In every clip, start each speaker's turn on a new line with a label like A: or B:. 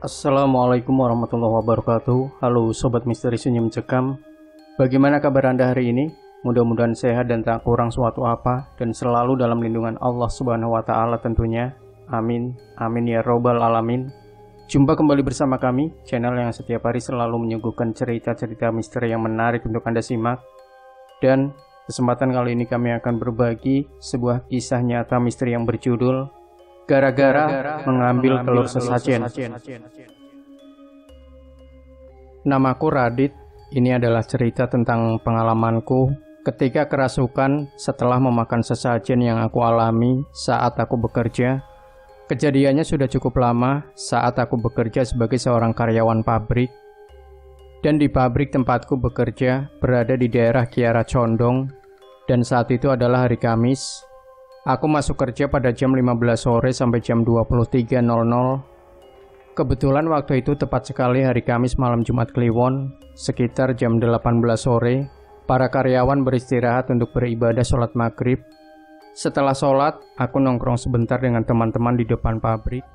A: Assalamualaikum warahmatullahi wabarakatuh. Halo Sobat Misteri Senyum Cekam. Bagaimana kabar Anda hari ini? Mudah-mudahan sehat dan tak kurang suatu apa, dan selalu dalam lindungan Allah Subhanahu wa Ta'ala tentunya. Amin. Amin ya Robbal Alamin. Jumpa kembali bersama kami, channel yang setiap hari selalu menyuguhkan cerita-cerita misteri yang menarik untuk Anda simak. Dan kesempatan kali ini kami akan berbagi sebuah kisah nyata misteri yang berjudul Gara-gara mengambil telur sesajen. Namaku Radit. Ini adalah cerita tentang pengalamanku ketika kerasukan setelah memakan sesajen yang aku alami saat aku bekerja. Kejadiannya sudah cukup lama saat aku bekerja sebagai seorang karyawan pabrik. Dan di pabrik tempatku bekerja berada di daerah Kiara Condong, dan saat itu adalah hari Kamis. Aku masuk kerja pada jam 15 sore sampai jam 23.00. Kebetulan waktu itu tepat sekali hari Kamis malam Jumat Kliwon, sekitar jam 18 sore, para karyawan beristirahat untuk beribadah sholat maghrib. Setelah sholat, aku nongkrong sebentar dengan teman-teman di depan pabrik.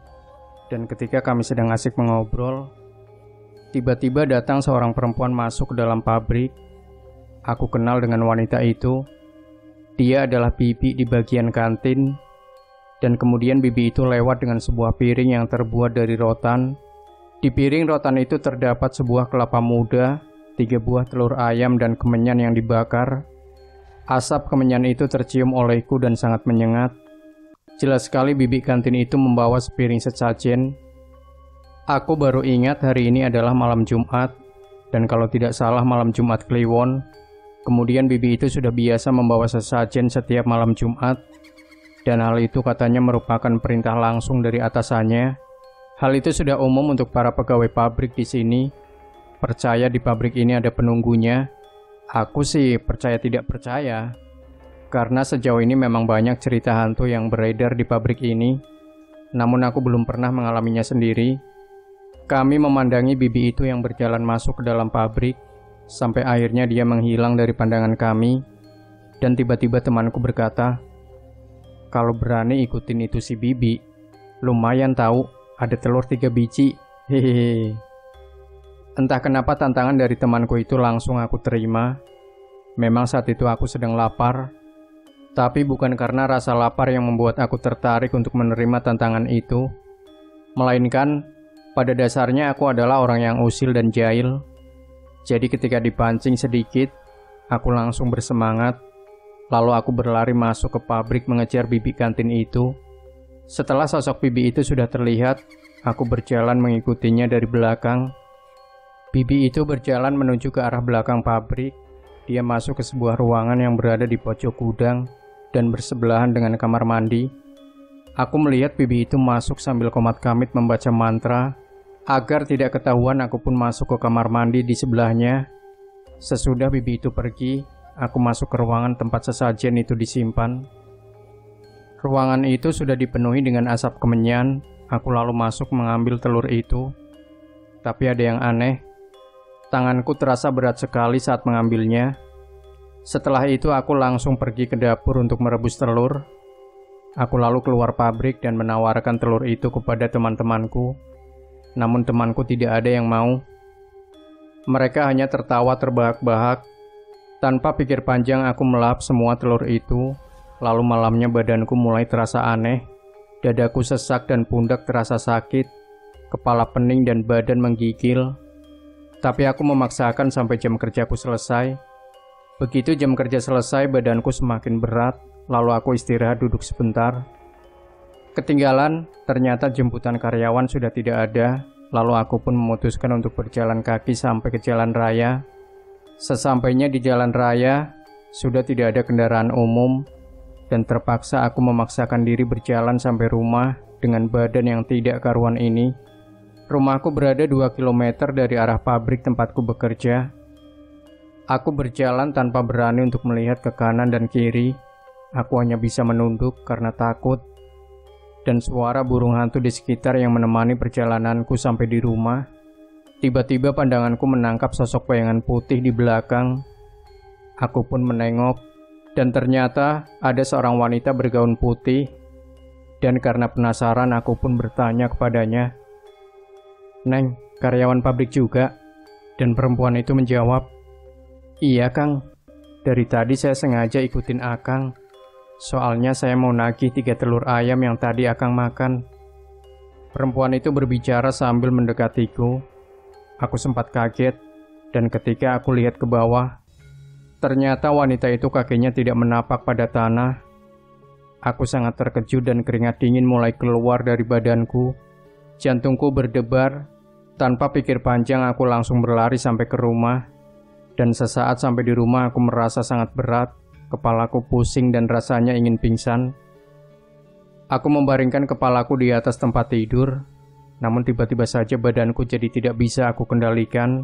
A: Dan ketika kami sedang asik mengobrol, tiba-tiba datang seorang perempuan masuk ke dalam pabrik. Aku kenal dengan wanita itu. Dia adalah bibi di bagian kantin, dan kemudian bibi itu lewat dengan sebuah piring yang terbuat dari rotan. Di piring rotan itu terdapat sebuah kelapa muda, 3 buah telur ayam, dan kemenyan yang dibakar. Asap kemenyan itu tercium olehku dan sangat menyengat. Jelas sekali bibi kantin itu membawa sepiring sesajen. Aku baru ingat hari ini adalah malam Jumat, dan kalau tidak salah malam Jumat Kliwon. Kemudian bibi itu sudah biasa membawa sesajen setiap malam Jumat, dan hal itu katanya merupakan perintah langsung dari atasannya. Hal itu sudah umum untuk para pegawai pabrik di sini. Percaya di pabrik ini ada penunggunya. Aku sih percaya tidak percaya, karena sejauh ini memang banyak cerita hantu yang beredar di pabrik ini. Namun aku belum pernah mengalaminya sendiri. Kami memandangi bibi itu yang berjalan masuk ke dalam pabrik, sampai akhirnya dia menghilang dari pandangan kami. Dan tiba-tiba temanku berkata, "Kalau berani ikutin itu si bibi, lumayan tahu, ada telur 3 biji. Hehehe." Entah kenapa tantangan dari temanku itu langsung aku terima. Memang saat itu aku sedang lapar, tapi bukan karena rasa lapar yang membuat aku tertarik untuk menerima tantangan itu, melainkan pada dasarnya aku adalah orang yang usil dan jahil. Jadi ketika dipancing sedikit, aku langsung bersemangat. Lalu aku berlari masuk ke pabrik mengejar bibi kantin itu. Setelah sosok bibi itu sudah terlihat, aku berjalan mengikutinya dari belakang. Bibi itu berjalan menuju ke arah belakang pabrik. Dia masuk ke sebuah ruangan yang berada di pojok gudang dan bersebelahan dengan kamar mandi. Aku melihat bibi itu masuk sambil komat kamit membaca mantra. Agar tidak ketahuan, aku pun masuk ke kamar mandi di sebelahnya. Sesudah bibi itu pergi, aku masuk ke ruangan tempat sesajen itu disimpan. Ruangan itu sudah dipenuhi dengan asap kemenyan. Aku lalu masuk mengambil telur itu. Tapi ada yang aneh. Tanganku terasa berat sekali saat mengambilnya. Setelah itu aku langsung pergi ke dapur untuk merebus telur. Aku lalu keluar pabrik dan menawarkan telur itu kepada teman-temanku. Namun temanku tidak ada yang mau. Mereka hanya tertawa terbahak-bahak. Tanpa pikir panjang aku melahap semua telur itu. Lalu malamnya badanku mulai terasa aneh. Dadaku sesak dan pundak terasa sakit. Kepala pening dan badan menggigil. Tapi aku memaksakan sampai jam kerjaku selesai. Begitu jam kerja selesai, badanku semakin berat. Lalu aku istirahat duduk sebentar. Ketinggalan, ternyata jemputan karyawan sudah tidak ada. Lalu aku pun memutuskan untuk berjalan kaki sampai ke jalan raya. Sesampainya di jalan raya, sudah tidak ada kendaraan umum, dan terpaksa aku memaksakan diri berjalan sampai rumah dengan badan yang tidak karuan ini. Rumahku berada 2 km dari arah pabrik tempatku bekerja. Aku berjalan tanpa berani untuk melihat ke kanan dan kiri. Aku hanya bisa menunduk karena takut. Dan suara burung hantu di sekitar yang menemani perjalananku sampai di rumah. Tiba-tiba pandanganku menangkap sosok bayangan putih di belakang. Aku pun menengok, dan ternyata ada seorang wanita bergaun putih. Dan karena penasaran, aku pun bertanya kepadanya, "Neng, karyawan pabrik juga?" Dan perempuan itu menjawab, "Iya Kang, dari tadi saya sengaja ikutin Akang. Soalnya saya mau nagih 3 telur ayam yang tadi Akang makan." Perempuan itu berbicara sambil mendekatiku. Aku sempat kaget, dan ketika aku lihat ke bawah, ternyata wanita itu kakinya tidak menapak pada tanah. Aku sangat terkejut dan keringat dingin mulai keluar dari badanku. Jantungku berdebar. Tanpa pikir panjang aku langsung berlari sampai ke rumah. Dan sesaat sampai di rumah aku merasa sangat berat. Kepalaku pusing dan rasanya ingin pingsan. Aku membaringkan kepalaku di atas tempat tidur. Namun tiba-tiba saja badanku jadi tidak bisa aku kendalikan.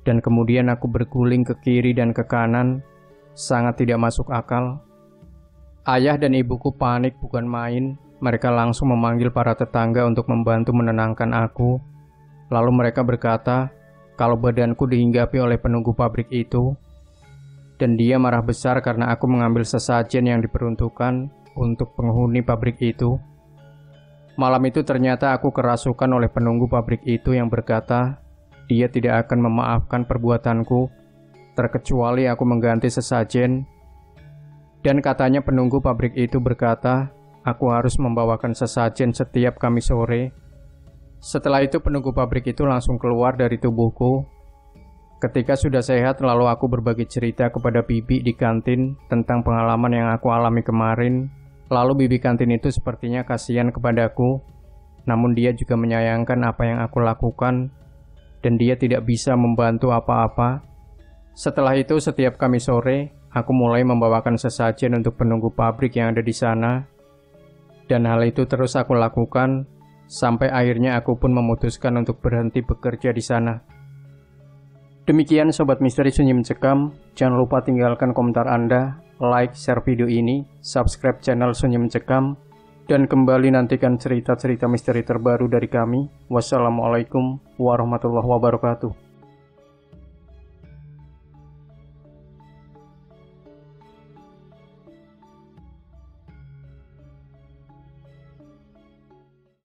A: Dan kemudian aku berguling ke kiri dan ke kanan. Sangat tidak masuk akal. Ayah dan ibuku panik bukan main. Mereka langsung memanggil para tetangga untuk membantu menenangkan aku. Lalu mereka berkata kalau badanku dihinggapi oleh penunggu pabrik itu. Dan dia marah besar karena aku mengambil sesajen yang diperuntukkan untuk penghuni pabrik itu. Malam itu ternyata aku kerasukan oleh penunggu pabrik itu yang berkata dia tidak akan memaafkan perbuatanku, terkecuali aku mengganti sesajen. Dan katanya penunggu pabrik itu berkata, aku harus membawakan sesajen setiap Kamis sore. Setelah itu penunggu pabrik itu langsung keluar dari tubuhku. Ketika sudah sehat, lalu aku berbagi cerita kepada bibi di kantin tentang pengalaman yang aku alami kemarin. Lalu bibi kantin itu sepertinya kasihan kepadaku, namun dia juga menyayangkan apa yang aku lakukan, dan dia tidak bisa membantu apa-apa. Setelah itu setiap Kamis sore, aku mulai membawakan sesajen untuk penunggu pabrik yang ada di sana. Dan hal itu terus aku lakukan, sampai akhirnya aku pun memutuskan untuk berhenti bekerja di sana. Demikian Sobat Misteri Sunyi Mencekam, jangan lupa tinggalkan komentar Anda, like, share video ini, subscribe channel Sunyi Mencekam, dan kembali nantikan cerita-cerita misteri terbaru dari kami. Wassalamualaikum warahmatullahi wabarakatuh.